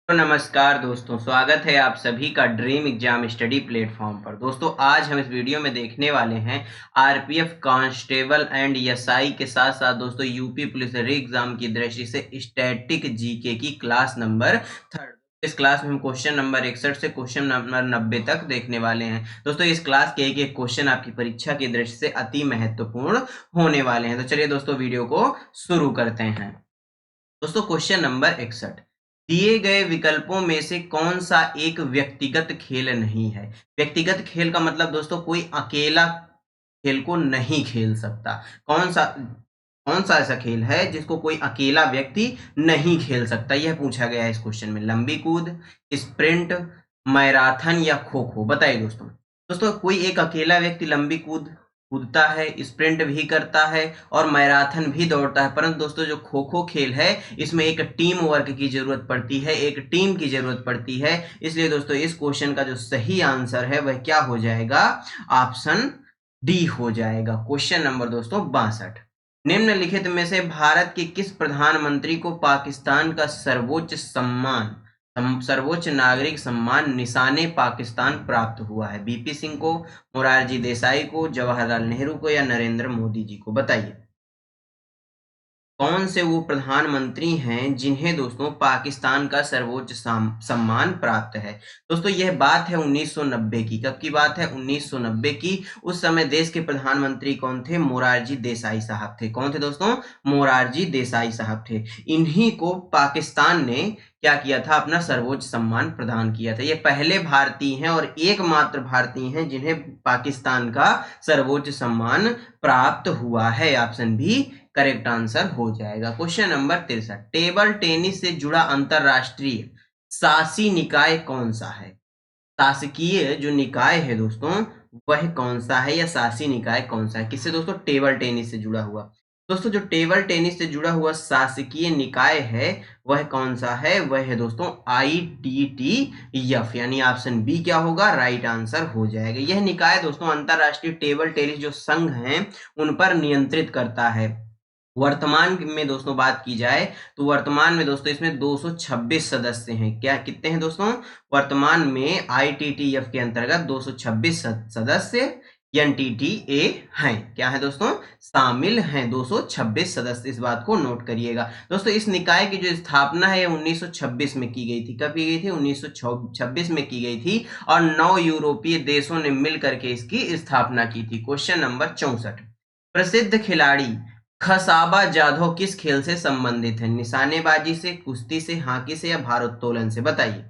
तो नमस्कार दोस्तों, स्वागत है आप सभी का ड्रीम एग्जाम स्टडी प्लेटफॉर्म पर। दोस्तों आज हम इस वीडियो में देखने वाले हैं आरपीएफ कांस्टेबल एंड एसआई के साथ साथ दोस्तों यूपी पुलिस री एग्जाम की दृष्टि से स्टैटिक जीके की क्लास नंबर थर्ड। इस क्लास में हम क्वेश्चन नंबर 61 से क्वेश्चन नंबर 90 तक देखने वाले हैं। दोस्तों इस क्लास के एक एक क्वेश्चन आपकी परीक्षा की दृष्टि से अति महत्वपूर्ण होने वाले हैं। तो चलिए दोस्तों वीडियो को शुरू करते हैं। दोस्तों क्वेश्चन नंबर 61, दिए गए विकल्पों में से कौन सा एक व्यक्तिगत खेल नहीं है। व्यक्तिगत खेल का मतलब दोस्तों कोई अकेला खेल को नहीं खेल सकता। कौन सा ऐसा खेल है जिसको कोई अकेला व्यक्ति नहीं खेल सकता, यह पूछा गया है इस क्वेश्चन में। लंबी कूद, स्प्रिंट, मैराथन या खो खो, बताइए दोस्तों। दोस्तों कोई एक अकेला व्यक्ति लंबी कूद कूदता है, स्प्रिंट भी करता है और मैराथन भी दौड़ता है, परंतु दोस्तों जो खो खो खेल है इसमें एक टीम वर्क की जरूरत पड़ती है, एक टीम की जरूरत पड़ती है। इसलिए दोस्तों इस क्वेश्चन का जो सही आंसर है वह क्या हो जाएगा, ऑप्शन डी हो जाएगा। क्वेश्चन नंबर दोस्तों 62, निम्नलिखित में से भारत के किस प्रधानमंत्री को पाकिस्तान का सर्वोच्च नागरिक सम्मान निशाने पाकिस्तान प्राप्त हुआ है। बीपी सिंह को, मोरारजी देसाई को, जवाहरलाल नेहरू को या नरेंद्र मोदी जी को, बताइए कौन से वो प्रधानमंत्री हैं जिन्हें दोस्तों पाकिस्तान का सर्वोच्च सम्मान प्राप्त है। दोस्तों यह बात है 1990 की। कब की बात है? 1990 की। उस समय देश के प्रधानमंत्री कौन थे? मोरारजी देसाई साहब थे। कौन थे दोस्तों? मोरारजी देसाई साहब थे। इन्हीं को पाकिस्तान ने क्या किया था? अपना सर्वोच्च सम्मान प्रदान किया था। ये पहले भारतीय हैं और एकमात्र भारतीय हैं जिन्हें पाकिस्तान का सर्वोच्च सम्मान प्राप्त हुआ है। ऑप्शन बी करेक्ट आंसर हो जाएगा। क्वेश्चन नंबर 63, टेबल टेनिस से जुड़ा अंतरराष्ट्रीय शासी निकाय कौन सा है। शासकीय जो निकाय है दोस्तों वह कौन सा है, या शासी निकाय कौन सा है, किससे दोस्तों? टेबल टेनिस से जुड़ा हुआ। दोस्तों जो टेबल टेनिस से जुड़ा हुआ शासकीय निकाय है वह कौन सा है? वह है दोस्तों ITTF, यानी ऑप्शन बी क्या होगा? राइट आंसर हो जाएगा। यह निकाय दोस्तों अंतरराष्ट्रीय टेबल टेनिस जो संघ हैं उन पर नियंत्रित करता है। वर्तमान में दोस्तों बात की जाए तो वर्तमान में दोस्तों इसमें 226 सदस्य हैं। क्या कितने हैं दोस्तों? वर्तमान में ITTF के अंतर्गत 226 सदस्य NTTA हैं। क्या है दोस्तों? शामिल हैं 226 सदस्य। इस बात को नोट करिएगा दोस्तों। इस निकाय की जो स्थापना है 1926 में की गई थी। कब की गई थी? 1926 में की गई थी और 9 यूरोपीय देशों ने मिल करके इसकी स्थापना की थी। क्वेश्चन नंबर 64, प्रसिद्ध खिलाड़ी खसाबा जाधव किस खेल से संबंधित है? निशानेबाजी से, कुश्ती से, हॉकी से या भारोत्तोलन से, बताइए।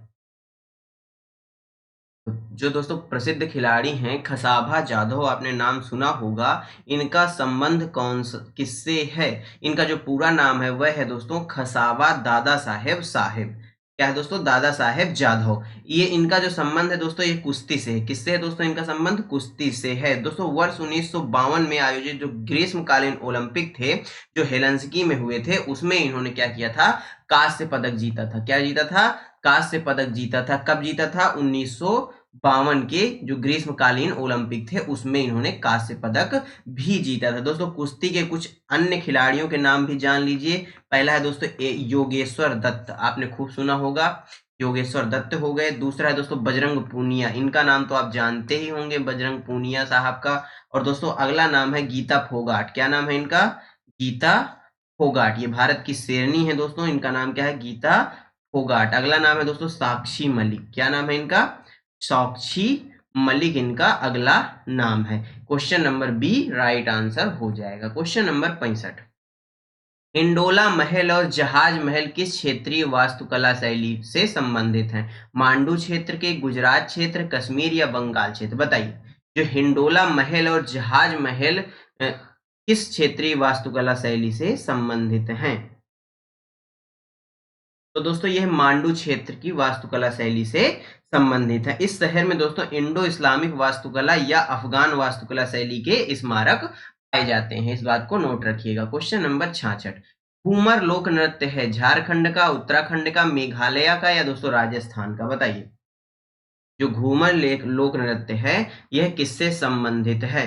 जो दोस्तों प्रसिद्ध खिलाड़ी हैं खसाबा जाधव, आपने नाम सुना होगा। इनका संबंध किससे है? इनका जो पूरा नाम है वह है दोस्तों खसाबा दादा साहेब। क्या है दोस्तों? दादा साहेब जाधव। ये इनका जो संबंध है दोस्तों ये कुश्ती से है। किससे है दोस्तों इनका संबंध? कुश्ती से है। दोस्तों वर्ष 1952 में आयोजित जो ग्रीष्मकालीन ओलंपिक थे जो हेलंसिकी में हुए थे उसमें इन्होंने क्या किया था? कांस्य पदक जीता था। क्या जीता था? कांस्य पदक जीता था। कब जीता था? 1952 के जो ग्रीष्मकालीन ओलंपिक थे उसमें इन्होंने कांस्य पदक भी जीता था। दोस्तों कुश्ती के कुछ अन्य खिलाड़ियों के नाम भी जान लीजिए। पहला है दोस्तों योगेश्वर दत्त, आपने खूब सुना होगा, योगेश्वर दत्त हो गए। दूसरा है दोस्तों बजरंग पूनिया, इनका नाम तो आप जानते ही होंगे, बजरंग पूनिया साहब का। और दोस्तों अगला नाम है गीता फोगाट। क्या नाम है इनका? गीता फोगाट। ये भारत की शेरनी है दोस्तों, इनका नाम क्या है? गीता फोगाट। अगला नाम है दोस्तों साक्षी मलिक। क्या नाम है इनका? साक्षी मलिक इनका अगला नाम है। Question number B right answer हो जाएगा। क्वेश्चन नंबर 65, इंडोला महल और जहाज महल किस क्षेत्रीय वास्तुकला शैली से संबंधित हैं? मांडू क्षेत्र के, गुजरात क्षेत्र, कश्मीर या बंगाल क्षेत्र, बताइए। जो हिंडोला महल और जहाज महल किस क्षेत्रीय वास्तुकला शैली से संबंधित हैं? तो दोस्तों यह मांडू क्षेत्र की वास्तुकला शैली से संबंधित है। इस शहर में दोस्तों इंडो इस्लामिक वास्तुकला या अफगान वास्तुकला शैली के स्मारक पाए जाते हैं। इस बात को नोट रखिएगा। क्वेश्चन नंबर 66, घूमर लोक नृत्य है झारखंड का, उत्तराखंड का, मेघालय का या दोस्तों राजस्थान का, बताइए। जो घूमर लोक नृत्य है यह किससे संबंधित है?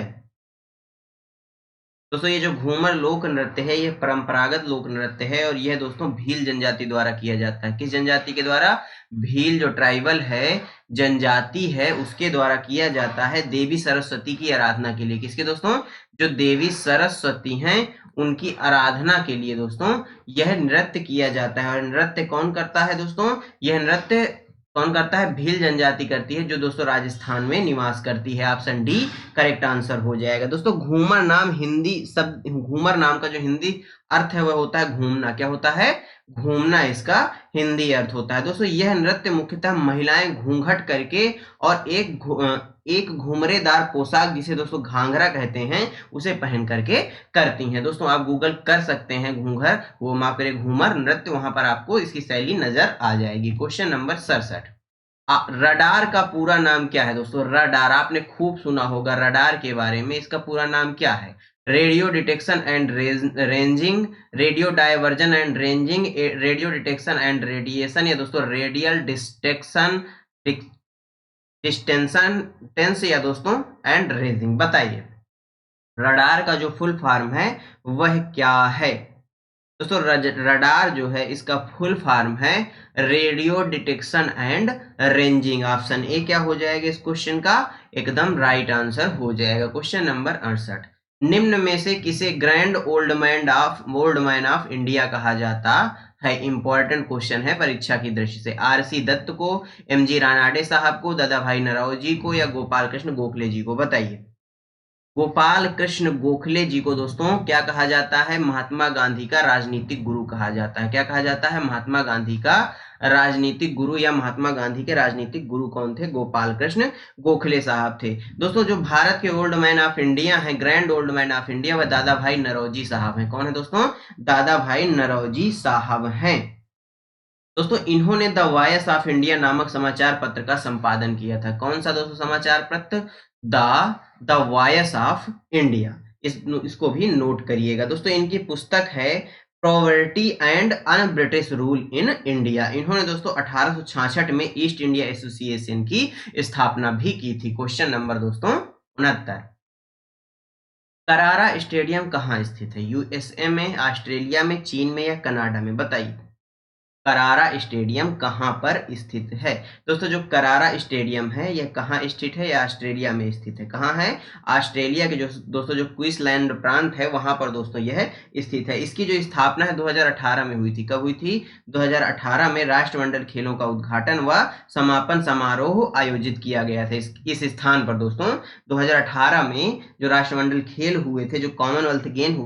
दोस्तों ये जो घूमर लोक नृत्य है ये परंपरागत लोक नृत्य है और यह दोस्तों भील जनजाति द्वारा किया जाता है। किस जनजाति के द्वारा? भील जो ट्राइबल है, जनजाति है, उसके द्वारा किया जाता है देवी सरस्वती की आराधना के लिए। किसके दोस्तों? जो देवी सरस्वती हैं उनकी आराधना के लिए दोस्तों यह नृत्य किया जाता है। और नृत्य कौन करता है दोस्तों? यह नृत्य कौन करता है? भील जनजाति करती है, जो दोस्तों राजस्थान में निवास करती है। ऑप्शन डी करेक्ट आंसर हो जाएगा। दोस्तों घूमर नाम हिंदी शब्द, घूमर नाम का जो हिंदी अर्थ है वह होता है घूमना। क्या होता है? घूमना इसका हिंदी अर्थ होता है। दोस्तों यह नृत्य मुख्यतः महिलाएं घूंघट करके और एक घुमरेदार पोशाक जिसे दोस्तों घाघरा कहते हैं उसे पहन करके करती हैं। दोस्तों आप गूगल कर सकते हैं घूंघर, वो मापरे घूमर नृत्य, वहां पर आपको इसकी शैली नजर आ जाएगी। क्वेश्चन नंबर 67, रडार का पूरा नाम क्या है? दोस्तों रडार आपने खूब सुना होगा रडार के बारे में। इसका पूरा नाम क्या है? Radio detection and ranging, radio diversion and ranging, radio detection and radiation, या दोस्तों रेडियल डिस्टेक्शन डिस्टेंशन टेंस, या दोस्तों एंड रेजिंग। बताइए रडार का जो फुल फॉर्म है वह क्या है? दोस्तों रडार जो है इसका फुल फॉर्म है radio detection and ranging. Option A क्या हो जाएगा इस क्वेश्चन का? एकदम राइट आंसर हो जाएगा। क्वेश्चन नंबर 68, निम्न में से किसे grand old man of India कहा जाता है? इंपॉर्टेंट क्वेश्चन है परीक्षा की दृष्टि से। आरसी दत्त को, एमजी रानाडे साहब को, दादा भाई नरौजी को, या गोपाल कृष्ण गोखले जी को? बताइए। गोपाल कृष्ण गोखले जी को दोस्तों क्या कहा जाता है? महात्मा गांधी का राजनीतिक गुरु कहा जाता है। क्या कहा जाता है? महात्मा गांधी का राजनीतिक गुरु, या महात्मा गांधी के राजनीतिक गुरु कौन थे? गोपाल कृष्ण गोखले साहब थे। दोस्तों जो भारत के ओल्ड मैन ऑफ इंडिया हैं, grand old man of India, वह दादा भाई नरौजी साहब हैं। कौन है दोस्तों? दादा भाई नरौजी साहब हैं। दोस्तों इन्होंने द वॉइस ऑफ इंडिया नामक समाचार पत्र का संपादन किया था। कौन सा दोस्तों समाचार पत्र? The voice of India. इसको भी नोट करिएगा। दोस्तों इनकी पुस्तक है poverty and un British rule in India. इन्होंने दोस्तों 1866 में ईस्ट इंडिया एसोसिएशन की स्थापना भी की थी। क्वेश्चन नंबर दोस्तों 69, करारा स्टेडियम कहाँ स्थित है? यूएसए में, ऑस्ट्रेलिया में, चीन में, या कनाडा में? बताइए करारा स्टेडियम कहां पर स्थित है? दोस्तों जो करारा स्टेडियम है यह कहां स्थित है? यह ऑस्ट्रेलिया में स्थित है। कहां है? ऑस्ट्रेलिया के जो दोस्तों जो क्वींसलैंड प्रांत है वहां पर दोस्तों यह स्थित है। इसकी जो स्थापना है 2018 में हुई थी। कब हुई थी? 2018 में राष्ट्रमंडल खेलों का उद्घाटन व समापन समारोह आयोजित किया गया था इस स्थान पर। दोस्तों 2018 में जो राष्ट्रमंडल खेल हुए थे, जो कॉमनवेल्थ गेम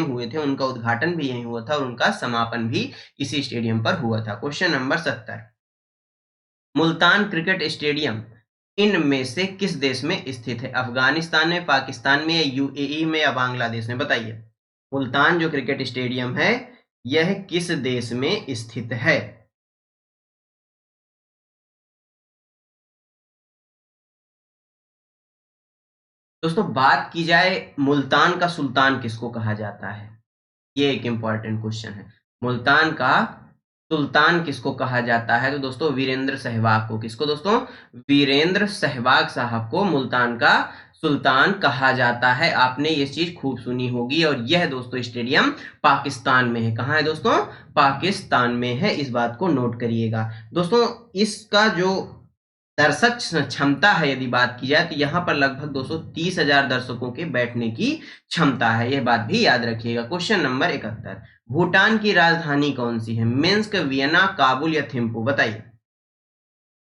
हुए थे, उनका उद्घाटन भी यहीं हुआ था और उनका समापन भी इसी स्टेडियम पर हुआ था। Question number 70, Multan cricket stadium इनमें से किस देश में स्थित है? अफगानिस्तान में, पाकिस्तान में, या यूएई में, या बांग्लादेश में? बताइए मुल्तान जो क्रिकेट स्टेडियम है यह किस देश में स्थित है? दोस्तों बात की जाए मुल्तान का सुल्तान किसको कहा जाता है? ये एक इंपॉर्टेंट क्वेश्चन है। मुल्तान का सुल्तान किसको कहा जाता है? तो दोस्तों वीरेंद्र सहवाग को। किसको दोस्तों? वीरेंद्र सहवाग साहब को मुल्तान का सुल्तान कहा जाता है। आपने ये चीज खूब सुनी होगी। और यह दोस्तों स्टेडियम पाकिस्तान में है। कहां है दोस्तों? पाकिस्तान में है। इस बात को नोट करिएगा। दोस्तों इसका जो दर्शक क्षमता है यदि बात की जाए तो यहाँ पर लगभग 230,000 दर्शकों के बैठने की क्षमता है। यह बात भी याद रखिएगा। क्वेश्चन नंबर 71, भूटान की राजधानी कौन सी है? मिन्स्क, वियना, काबुल, या थिम्पू? बताइए।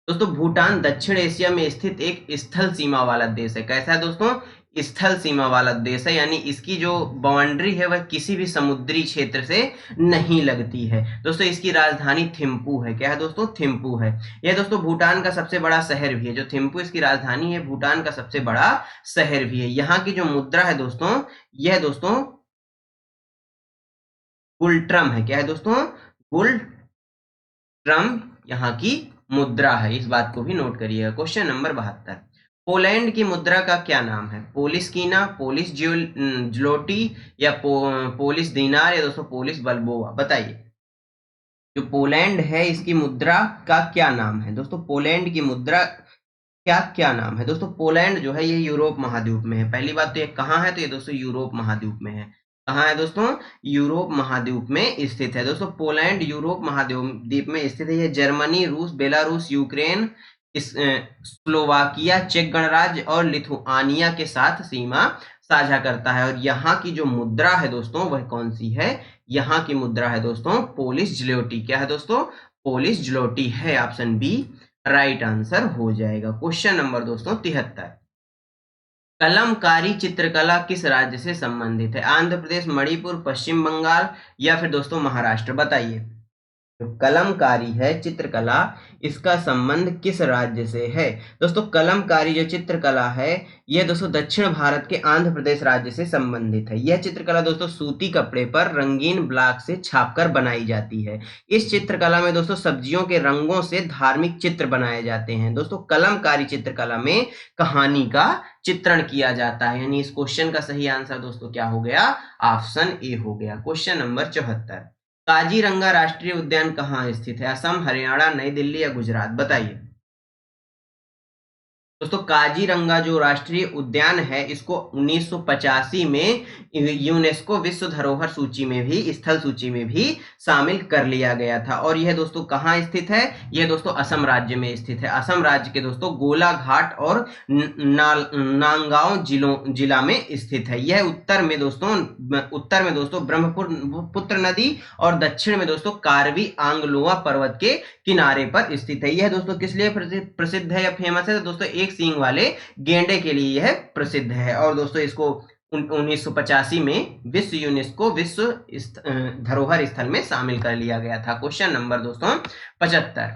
दोस्तों भूटान दक्षिण एशिया में स्थित एक स्थल सीमा वाला देश है। कैसा है दोस्तों? स्थल सीमा वाला देश है, यानी इसकी जो बाउंड्री है वह किसी भी समुद्री क्षेत्र से नहीं लगती है। दोस्तों इसकी राजधानी थिम्पू है। क्या है दोस्तों? थिम्पू है। यह दोस्तों भूटान का सबसे बड़ा शहर भी है। जो थिम्पू इसकी राजधानी है, भूटान का सबसे बड़ा शहर भी है। यहाँ की जो मुद्रा है दोस्तों, यह दोस्तों गुलट्रम है। क्या है दोस्तों? गुलट्रम यहाँ की मुद्रा है। इस बात को भी नोट करिएगा। क्वेश्चन नंबर 72, पोलैंड की मुद्रा का क्या नाम है? पोलिस कीना, पोलिस ज्लोटी, या पोलिस दीनार, या दोस्तों पोलिस बल्बोआ? बताइए जो पोलैंड है इसकी मुद्रा का क्या नाम है? दोस्तों पोलैंड की मुद्रा क्या क्या नाम है दोस्तों? पोलैंड जो है ये यूरोप महाद्वीप में है। पहली बात तो ये कहाँ है, तो ये दोस्तों यूरोप महाद्वीप में है। कहाँ है दोस्तों? यूरोप महाद्वीप में स्थित है दोस्तों। पोलैंड यूरोप महाद्वीप में स्थित है। ये जर्मनी, रूस, बेलारूस, यूक्रेन, स्लोवाकिया, चेक गणराज्य और लिथुआनिया के साथ सीमा साझा करता है। और यहाँ की जो मुद्रा है दोस्तों वह कौन सी है? यहाँ की मुद्रा है दोस्तों पोलिश ज्लोटी। क्या है दोस्तों? पोलिश ज्लोटी है। ऑप्शन बी राइट आंसर हो जाएगा। क्वेश्चन नंबर दोस्तों 73, कलमकारी चित्रकला किस राज्य से संबंधित है? आंध्र प्रदेश, मणिपुर, पश्चिम बंगाल या फिर दोस्तों महाराष्ट्र? बताइए। जो कलमकारी है चित्रकला, इसका संबंध किस राज्य से है? दोस्तों कलमकारी जो चित्रकला है यह दोस्तों दक्षिण भारत के आंध्र प्रदेश राज्य से संबंधित है। यह चित्रकला दोस्तों सूती कपड़े पर रंगीन ब्लॉक से छापकर बनाई जाती है। इस चित्रकला में दोस्तों सब्जियों के रंगों से धार्मिक चित्र बनाए जाते हैं। दोस्तों कलमकारी चित्रकला में कहानी का चित्रण किया जाता है। यानी इस क्वेश्चन का सही आंसर दोस्तों क्या हो गया? ऑप्शन ए हो गया। क्वेश्चन नंबर 74, काजीरंगा राष्ट्रीय उद्यान कहाँ स्थित है? असम, हरियाणा, नई दिल्ली या गुजरात? बताइए। दोस्तों काजीरंगा जो राष्ट्रीय उद्यान है इसको 1985 में यूनेस्को विश्व धरोहर सूची में भी, स्थल सूची में भी शामिल कर लिया गया था। और यह दोस्तों कहाँ स्थित है? यह दोस्तों असम राज्य में स्थित है। असम राज्य के दोस्तों गोलाघाट और नांगगांव जिला में स्थित है। यह उत्तर में दोस्तों ब्रह्मपुत्र नदी और दक्षिण में दोस्तों कार्बी आंगलोआ पर्वत के किनारे पर स्थित है। यह दोस्तों किस लिए प्रसिद्ध है या फेमस है? तो दोस्तों एक सींग वाले गेंडे के लिए यह प्रसिद्ध है। और दोस्तों इसको 1985 में यूनेस्को विश्व धरोहर स्थल में शामिल कर लिया गया था। क्वेश्चन नंबर दोस्तों 75,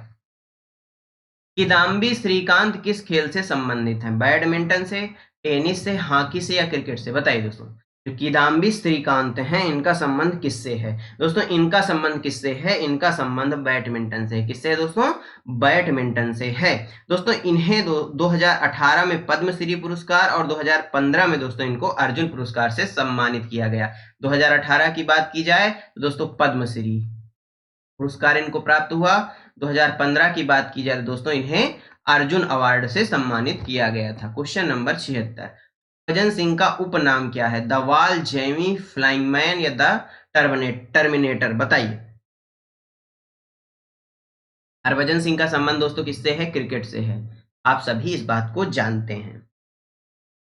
किदाम्बी श्रीकांत किस खेल से संबंधित है? बैडमिंटन से, टेनिस से, हॉकी से या क्रिकेट से? बताइए दोस्तों। जो किदाम्बी श्रीकांत हैं इनका संबंध किससे है? दोस्तों इनका संबंध किससे है? इनका संबंध बैडमिंटन से। किससे है दोस्तों? बैडमिंटन से है। दोस्तों इन्हें 2018 में पद्मश्री पुरस्कार और 2015 में दोस्तों इनको अर्जुन पुरस्कार से सम्मानित किया गया। 2018 की बात की जाए तो दोस्तों पद्मश्री पुरस्कार इनको प्राप्त हुआ। 2015 की बात की जाए तो दोस्तों इन्हें अर्जुन अवार्ड से सम्मानित किया गया था। क्वेश्चन नंबर 76, हरभजन सिंह का उपनाम क्या है? द वाल, जेमी, फ्लाइंग मैन या द टर्मिनेटर? बताइए। हरभजन सिंह का संबंध दोस्तों किससे है? क्रिकेट से है। आप सभी इस बात को जानते हैं।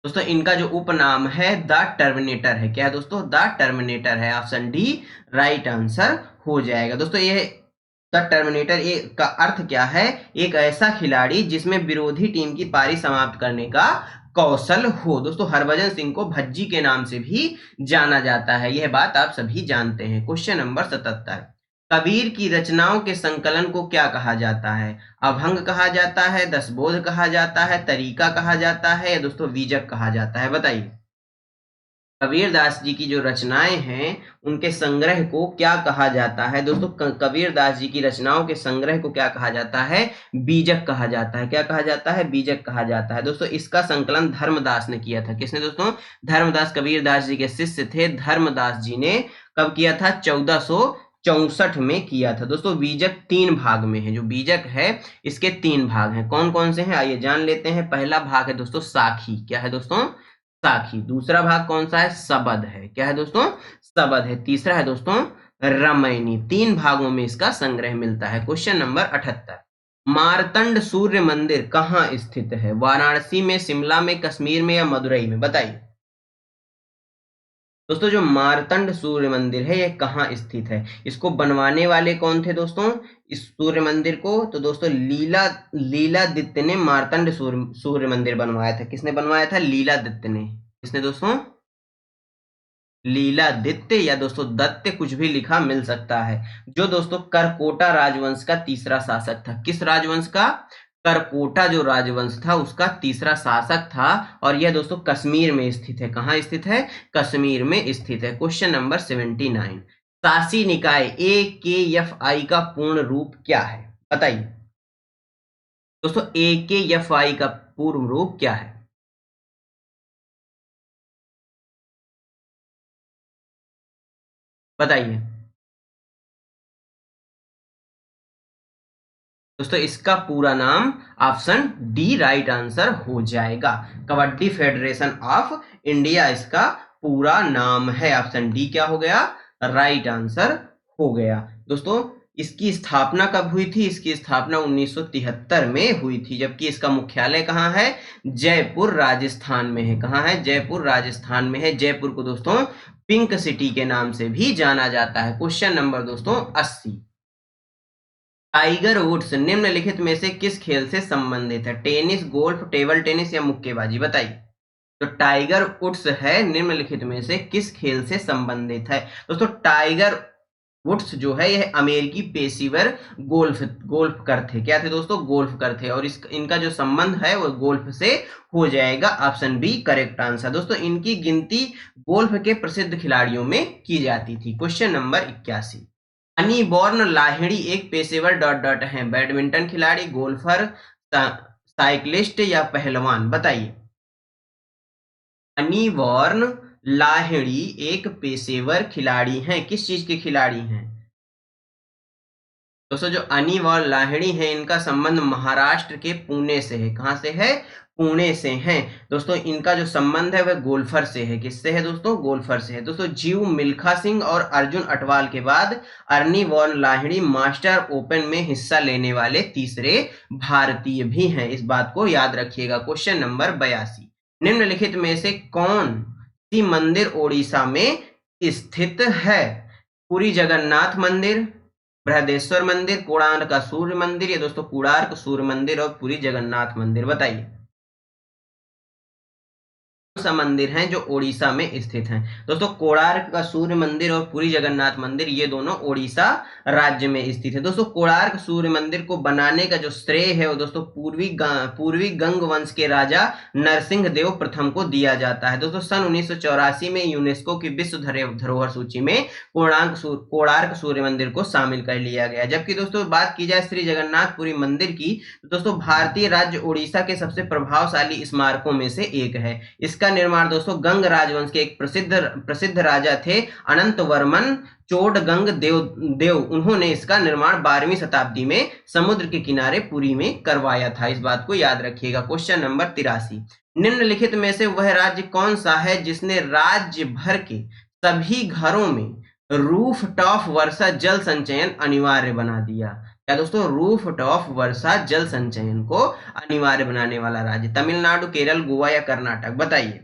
दोस्तों इनका जो उपनाम है द टर्मिनेटर है। क्या है दोस्तों? द टर्मिनेटर है। ऑप्शन डी राइट आंसर हो जाएगा। दोस्तों ये द टर्मिनेटर का अर्थ क्या है? एक ऐसा खिलाड़ी जिसमें विरोधी टीम की पारी समाप्त करने का कौशल हो। दोस्तों हरभजन सिंह को भज्जी के नाम से भी जाना जाता है। यह बात आप सभी जानते हैं। क्वेश्चन नंबर 77, कबीर की रचनाओं के संकलन को क्या कहा जाता है? अभंग कहा जाता है, दसबोध कहा जाता है, तरीका कहा जाता है या दोस्तों बीजक कहा जाता है? बताइए। कबीर दास जी की जो रचनाएं हैं उनके संग्रह को क्या कहा जाता है? दोस्तों कबीर दास जी की रचनाओं के संग्रह को क्या कहा जाता है? बीजक कहा जाता है। क्या कहा जाता है? बीजक कहा जाता है। दोस्तों इसका संकलन धर्मदास ने किया था। किसने दोस्तों? धर्मदास कबीर दास जी के शिष्य थे। धर्मदास जी ने कब किया था? 1464 में किया था। दोस्तों बीजक 3 भाग में है। जो बीजक है इसके 3 भाग हैं। कौन कौन से हैं आइए जान लेते हैं। पहला भाग है दोस्तों साखी। क्या है दोस्तों? साखी। दूसरा भाग कौन सा है? सबद है। क्या है दोस्तों? सबद है। तीसरा है दोस्तों रामायणी। 3 भागों में इसका संग्रह मिलता है। क्वेश्चन नंबर 78, मार्तंड सूर्य मंदिर कहाँ स्थित है? वाराणसी में, शिमला में, कश्मीर में या मदुरई में? बताइए। दोस्तों जो मार्तंड सूर्य मंदिर है यह कहाँ स्थित है? इसको बनवाने वाले कौन थे दोस्तों इस सूर्य मंदिर को? तो दोस्तों लीलादित्य ने मार्तंड सूर्य मंदिर बनवाया था। किसने बनवाया था? लीलादित्य ने। किसने दोस्तों? लीलादित्य या दोस्तों दत्त, कुछ भी लिखा मिल सकता है। जो दोस्तों करकोटा राजवंश का तीसरा शासक था। किस राजवंश का? करकोटा जो राजवंश था उसका तीसरा शासक था। और यह दोस्तों कश्मीर में स्थित है। कहाँ स्थित है? कश्मीर में स्थित है। क्वेश्चन नंबर 79, शासी निकाय AKFI का पूर्ण रूप क्या है? बताइए। दोस्तों AKFI का पूर्ण रूप क्या है? बताइए। दोस्तों इसका पूरा नाम ऑप्शन डी राइट आंसर हो जाएगा। कबड्डी फेडरेशन ऑफ इंडिया इसका पूरा नाम है। ऑप्शन डी क्या हो गया, राइट आंसर हो गया। दोस्तों इसकी स्थापना कब हुई थी? इसकी स्थापना 1973 में हुई थी, जबकि इसका मुख्यालय कहाँ है? जयपुर राजस्थान में है। कहाँ है? जयपुर राजस्थान में है। जयपुर को दोस्तों पिंक सिटी के नाम से भी जाना जाता है। क्वेश्चन नंबर दोस्तों 80, टाइगर वुड्स निम्नलिखित में से किस खेल से संबंधित है? टेनिस, गोल्फ, टेबल टेनिस या मुक्केबाजी? बताइए। तो टाइगर वुड्स है निम्नलिखित में से किस खेल से संबंधित है? दोस्तों टाइगर वुड्स जो है यह अमेरिकी पेशेवर गोल्फकर थे। क्या थे दोस्तों? गोल्फकर थे। और इनका जो संबंध है वो गोल्फ से हो जाएगा। Option B correct answer. दोस्तों इनकी गिनती गोल्फ के प्रसिद्ध खिलाड़ियों में की जाती थी। क्वेश्चन नंबर 81, अनीबॉर्न लाहिड़ी एक पेशेवर डॉट डॉट है। बैडमिंटन खिलाड़ी, गोल्फर, साइक्लिस्ट या पहलवान? बताइए। अनीबॉर्न लाहिड़ी एक पेशेवर खिलाड़ी हैं। किस चीज के खिलाड़ी हैं? दोस्तों जो अनीबॉर्न लाहिड़ी हैं इनका संबंध महाराष्ट्र के पुणे से है। कहां से है? पुणे से हैं। दोस्तों इनका जो संबंध है वह गोल्फर से है। किससे है दोस्तों? गोल्फर से है। दोस्तों जीव मिल्खा सिंह और अर्जुन अटवाल के बाद अनीबॉर्न लाहिड़ी मास्टर ओपन में हिस्सा लेने वाले तीसरे भारतीय भी हैं। इस बात को याद रखिएगा। क्वेश्चन नंबर 82, निम्नलिखित में से कौन सी मंदिर ओडिशा में स्थित है? पुरी जगन्नाथ मंदिर, बृहदेश्वर मंदिर, कोणार्क सूर्य मंदिर या दोस्तों कोणार्क सूर्य मंदिर और पुरी जगन्नाथ मंदिर? बताइए सा मंदिर हैं जो ओडिशा में स्थित हैं। दोस्तों कोणार्क का सूर्य मंदिर और पुरी जगन्नाथ मंदिर ये दोनों ओडिशा राज्य में स्थित है। दोस्तों कोणार्क सूर्य मंदिर को बनाने का जो श्रेय है वो दोस्तों पूर्वी गंग वंश के राजा नरसिंह देव प्रथम को दिया जाता है। दोस्तों सन 1984 में यूनेस्को की विश्व धरोहर सूची में कोणार्क सूर्य मंदिर को शामिल कर लिया गया। जबकि दोस्तों बात की जाए श्री जगन्नाथपुरी मंदिर की, तो दोस्तों भारतीय राज्य ओडिशा के सबसे प्रभावशाली स्मारकों में से एक है। इसका निर्माण दोस्तों गंग राजवंश के एक प्रसिद्ध राजा थे अनंत वर्मन चोडगंग देव। उन्होंने इसका निर्माण 12वीं शताब्दी में समुद्र के किनारे पुरी में करवाया था। इस बात को याद रखिएगा। क्वेश्चन नंबर 83, निम्नलिखित में से वह राज्य कौन सा है जिसने राज्य भर के सभी घरों में रूफ टॉप वर्षा जल संचयन अनिवार्य बना दिया? क्या दोस्तों? रूफ टॉप वर्षा जल संचयन को अनिवार्य बनाने वाला राज्य? तमिलनाडु, केरल, गोवा या कर्नाटक? बताइए।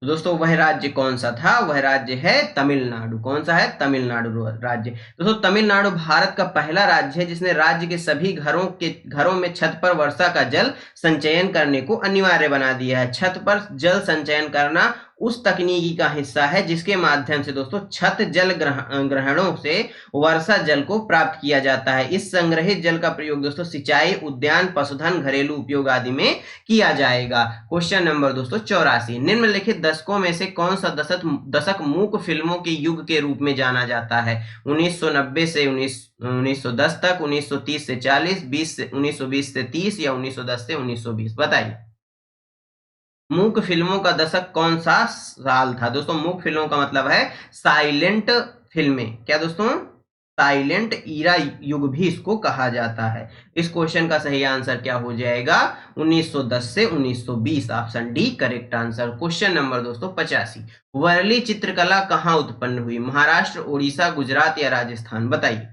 दोस्तों वह राज्य कौन सा था? वह राज्य है तमिलनाडु। कौन सा है? तमिलनाडु राज्य। दोस्तों तमिलनाडु भारत का पहला राज्य है जिसने राज्य के सभी घरों में छत पर वर्षा का जल संचयन करने को अनिवार्य बना दिया है। छत पर जल संचयन करना उस तकनीकी का हिस्सा है जिसके माध्यम से दोस्तों छत जल ग्रहणों से वर्षा जल को प्राप्त किया जाता है। इस संग्रहित जल का प्रयोग दोस्तों सिंचाई, उद्यान, पशुधन, घरेलू उपयोग आदि में किया जाएगा। क्वेश्चन नंबर दोस्तों 84, निम्नलिखित दशकों में से कौन सा दशक मूक फिल्मों के युग के रूप में जाना जाता है? 1990 से 1910 तक, 1930 से 40, 1920 से 30 या 1910 से 1920? बताइए। मूक फिल्मों का दशक कौन सा साल था? दोस्तों मूक फिल्मों का मतलब है साइलेंट फिल्में। क्या दोस्तों? साइलेंट ईरा युग भी इसको कहा जाता है। इस क्वेश्चन का सही आंसर क्या हो जाएगा? 1910 से 1920। Option D correct answer. Question number दोस्तों 85, वर्ली चित्रकला कहाँ उत्पन्न हुई? महाराष्ट्र, उड़ीसा, गुजरात या राजस्थान? बताइए।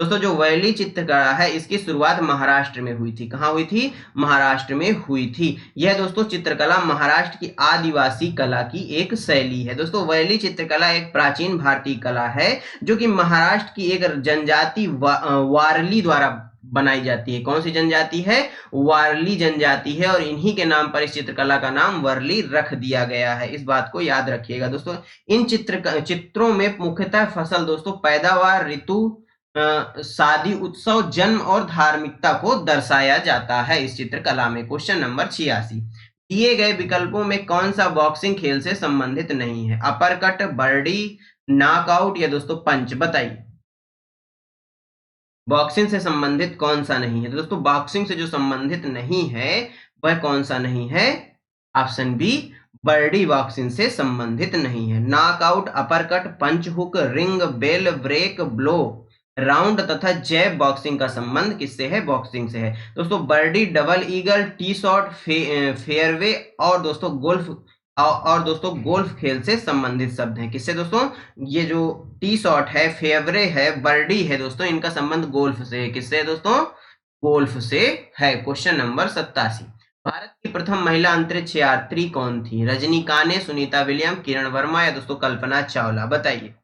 दोस्तों जो वर्ली चित्रकला है इसकी शुरुआत महाराष्ट्र में हुई थी। कहाँ हुई थी? महाराष्ट्र में हुई थी। यह दोस्तों चित्रकला महाराष्ट्र की आदिवासी कला की एक शैली है। दोस्तों वर्ली चित्रकला एक प्राचीन भारतीय कला है जो कि महाराष्ट्र की एक जनजाति वारली द्वारा बनाई जाती है। कौन सी जनजाति है? वारली जनजाति है और इन्हीं के नाम पर इस चित्रकला का नाम वर्ली रख दिया गया है। इस बात को याद रखिएगा। दोस्तों इन चित्रों में मुख्यतः फसल दोस्तों पैदावार, ऋतु, शादी, उत्सव, जन्म और धार्मिकता को दर्शाया जाता है इस चित्रकला में। क्वेश्चन नंबर 86, दिए गए विकल्पों में कौन सा बॉक्सिंग खेल से संबंधित नहीं है? अपरकट, बर्डी, नॉकआउट या दोस्तों पंच? बताइए। बॉक्सिंग से संबंधित कौन सा नहीं है? तो दोस्तों बॉक्सिंग से जो संबंधित नहीं है वह कौन सा नहीं है? ऑप्शन बी बर्डी बॉक्सिंग से संबंधित नहीं है। Knockout, uppercut, punch hook, ring, bell, break, blow, round तथा जैब बॉक्सिंग का संबंध किससे है? बॉक्सिंग से है। दोस्तों birdie, double eagle, tee shot, fairway और दोस्तों गोल्फ खेल से संबंधित शब्द हैं। किससे दोस्तों? ये जो टी शॉट है, फेयरवे है, बर्डी है दोस्तों, इनका संबंध गोल्फ से है। किससे है दोस्तों? गोल्फ से है। क्वेश्चन नंबर 87, भारत की प्रथम महिला अंतरिक्ष यात्री कौन थी? रजनीकांत, सुनीता विलियम, किरण वर्मा या दोस्तों कल्पना चावला? बताइए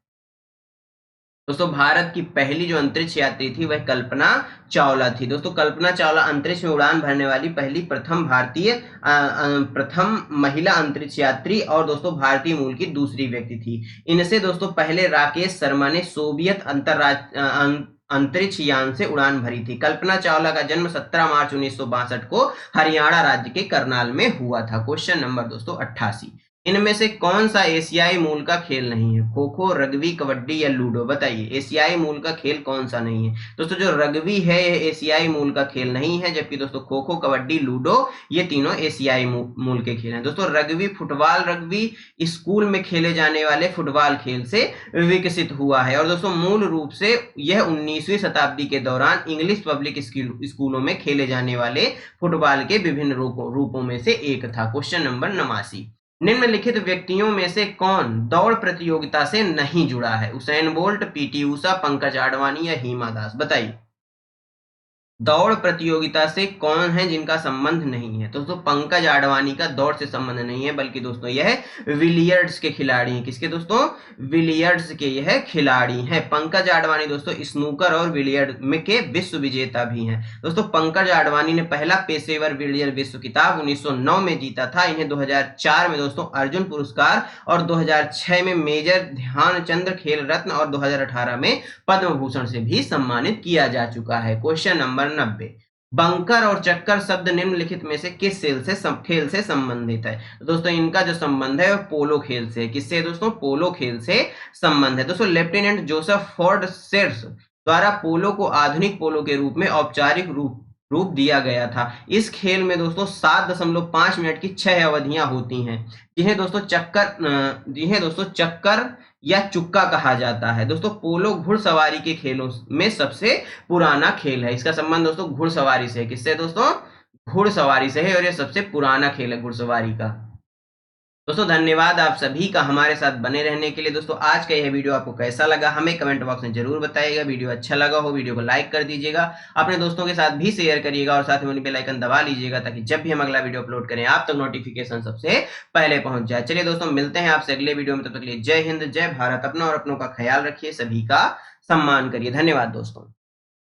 दोस्तों। भारत की पहली जो अंतरिक्ष यात्री थी वह कल्पना चावला थी। दोस्तों कल्पना चावला अंतरिक्ष में उड़ान भरने वाली पहली प्रथम महिला अंतरिक्ष यात्री और दोस्तों भारतीय मूल की दूसरी व्यक्ति थी। इनसे दोस्तों पहले राकेश शर्मा ने सोवियत अंतरिक्ष यान से उड़ान भरी थी। कल्पना चावला का जन्म 17 मार्च 1962 को हरियाणा राज्य के करनाल में हुआ था। क्वेश्चन नंबर दोस्तों 88, इनमें से कौन सा एशियाई मूल का खेल नहीं है? खो खो, रग्बी, कबड्डी या लूडो? बताइए एशियाई मूल का खेल कौन सा नहीं है? दोस्तों जो रग्बी है यह एशियाई मूल का खेल नहीं है, जबकि दोस्तों खो खो, कबड्डी, लूडो ये तीनों एशियाई मूल के खेल हैं। दोस्तों रग्बी, फुटबॉल रग्बी स्कूल में खेले जाने वाले फुटबॉल खेल से विकसित हुआ है और दोस्तों मूल रूप से यह 19वीं शताब्दी के दौरान इंग्लिश पब्लिक स्कूलों में खेले जाने वाले फुटबॉल के विभिन्न रूपों में से एक था। क्वेश्चन नंबर 89, निम्नलिखित व्यक्तियों में से कौन दौड़ प्रतियोगिता से नहीं जुड़ा है? Usain bolt, PT Usha, Pankaj Advani या हिमा दास? बताइए दौड़ प्रतियोगिता से कौन है जिनका संबंध नहीं है? दोस्तों पंकज आडवाणी का दौड़ से संबंध नहीं है, बल्कि दोस्तों यह विलियर्ड्स के खिलाड़ी हैं। किसके दोस्तों? विलियर्ड्स के यह खिलाड़ी हैं। पंकज आडवाणी दोस्तों स्नूकर और विलियर्ड में के विश्व विजेता भी हैं। दोस्तों पंकज आडवाणी ने पहला पेशेवर विलियर्ड विश्व खिताब 1909 में जीता था। इन्हें 2004 में दोस्तों अर्जुन पुरस्कार और 2006 में मेजर ध्यानचंद खेल रत्न और 2018 में पद्म भूषण से भी सम्मानित किया जा चुका है। क्वेश्चन नंबर 90, बंकर और चक्कर शब्द निम्नलिखित में से किस खेल से संबंधित है? दोस्तों इनका जो संबंध है वह पोलो खेल से। किससे दोस्तों? पोलो खेल से संबंध है। दोस्तों लेफ्टिनेंट जोसेफ फोर्ड सेड्स द्वारा पोलो को आधुनिक पोलो के रूप में औपचारिक रूप दिया गया था। इस खेल में दोस्तों 7.5 मिनट की 6 अवधियां होती हैं, जिन्हें दोस्तों चक्कर या चुक्का कहा जाता है। दोस्तों पोलो घुड़सवारी के खेलों में सबसे पुराना खेल है। इसका संबंध दोस्तों घुड़सवारी से है। किससे दोस्तों? घुड़सवारी से है और यह सबसे पुराना खेल है घुड़सवारी का। दोस्तों धन्यवाद आप सभी का हमारे साथ बने रहने के लिए। दोस्तों आज का यह वीडियो आपको कैसा लगा हमें कमेंट बॉक्स में जरूर बताइएगा। वीडियो अच्छा लगा हो वीडियो को लाइक कर दीजिएगा, अपने दोस्तों के साथ भी शेयर करिएगा और साथ में बेल आइकन दबा लीजिएगा ताकि जब भी हम अगला वीडियो अपलोड करें आप तक नोटिफिकेशन सबसे पहले पहुंच जाए। चलिए दोस्तों मिलते हैं आपसे अगले वीडियो में, तब तक के लिए जय हिंद जय भारत। अपना और अपनों का ख्याल रखिए, सभी का सम्मान करिए। धन्यवाद दोस्तों।